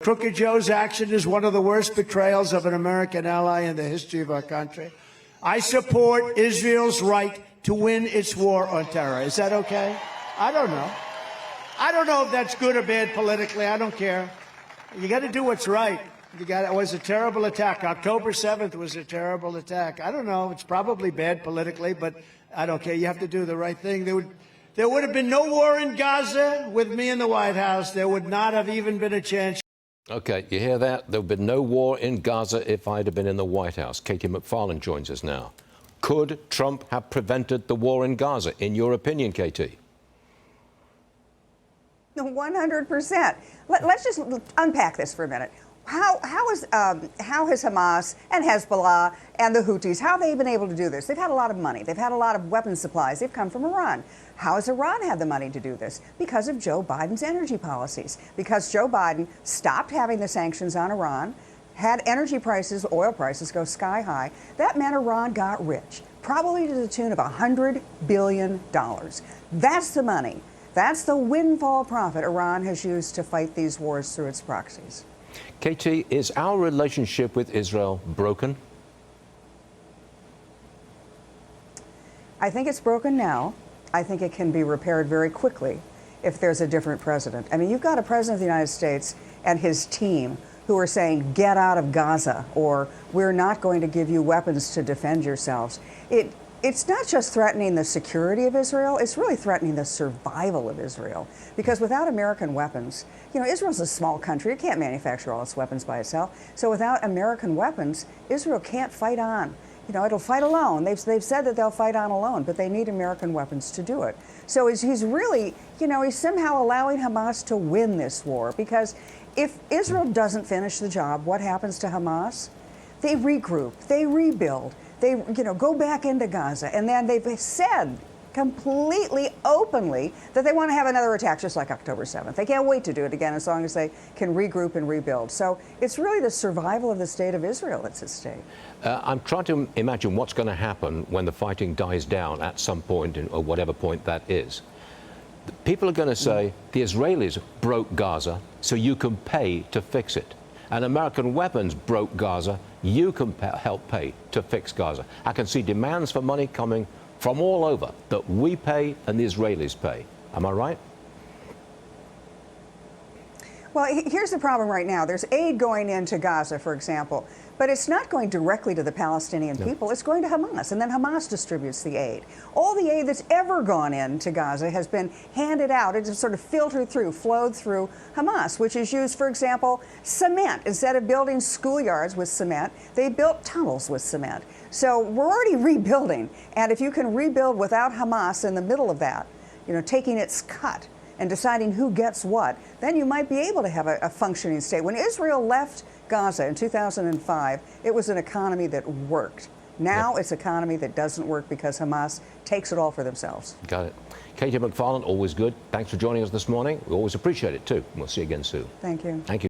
Crooked Joe's action is one of the worst betrayals of an American ally in the history of our country. I support Israel's right to win its war on terror. Is that okay? I don't know. I don't know if that's good or bad politically. I don't care. You got to do what's right. It was a terrible attack. October 7th was a terrible attack. I don't know. It's probably bad politically, but I don't care. You have to do the right thing. There would have been no war in Gaza with me in the White House. There would not have even been a chance. Okay, you hear that? There would have been no war in Gaza if I'd have been in the White House. Katie McFarland joins us now. Could Trump have prevented the war in Gaza, in your opinion, Katie? 100%. Let's just unpack this for a minute. How has Hamas and Hezbollah and the Houthis, how have they been able to do this? They've had a lot of money. They've had a lot of weapons supplies. They've come from Iran. How has Iran had the money to do this? Because of Joe Biden's energy policies. Because Joe Biden stopped having the sanctions on Iran, had energy prices, oil prices go sky high. That meant Iran got rich, probably to the tune of $100 billion. That's the money. That's the windfall profit Iran has used to fight these wars through its proxies. Katie, is our relationship with Israel broken? I think it's broken now. I think it can be repaired very quickly if there's a different president. I mean, you've got a president of the United States and his team who are saying, get out of Gaza, or we're not going to give you weapons to defend yourselves. It's not just threatening the security of Israel, it's really threatening the survival of Israel. Because without American weapons, you know, Israel's a small country. It can't manufacture all its weapons by itself. So without American weapons, Israel can't fight on. You know, it'll fight alone. They've said that they'll fight on alone, but they need American weapons to do it. So he's really, you know, he's somehow allowing Hamas to win this war. Because if Israel doesn't finish the job, what happens to Hamas? They regroup, they rebuild. They, you know, go back into Gaza, and then they've said completely openly that they want to have another attack just like October 7th. They can't wait to do it again as long as they can regroup and rebuild. So it's really the survival of the state of Israel that's at stake. I'm trying to imagine what's going to happen when the fighting dies down at some point, or whatever point that is. People are going to say the Israelis broke Gaza, so you can pay to fix it. And American weapons broke Gaza, you can help pay to fix Gaza. I can see demands for money coming from all over that we pay and the Israelis pay. Am I right? Well, here's the problem right now. There's aid going into Gaza, for example, but it's not going directly to the Palestinian people. It's going to Hamas, and then Hamas distributes the aid. All the aid that's ever gone into Gaza has been handed out. It's sort of filtered through, flowed through Hamas, which is used, for example, cement. Instead of building schoolyards with cement, they built tunnels with cement. So we're already rebuilding, and if you can rebuild without Hamas in the middle of that, you know, taking its cut, and deciding who gets what, then you might be able to have a functioning state. When Israel left Gaza in 2005, it was an economy that worked. Now it's an economy that doesn't work because Hamas takes it all for themselves. Got it. Katie McFarland, always good. Thanks for joining us this morning. We always appreciate it, too. We'll see you again soon. Thank you. Thank you.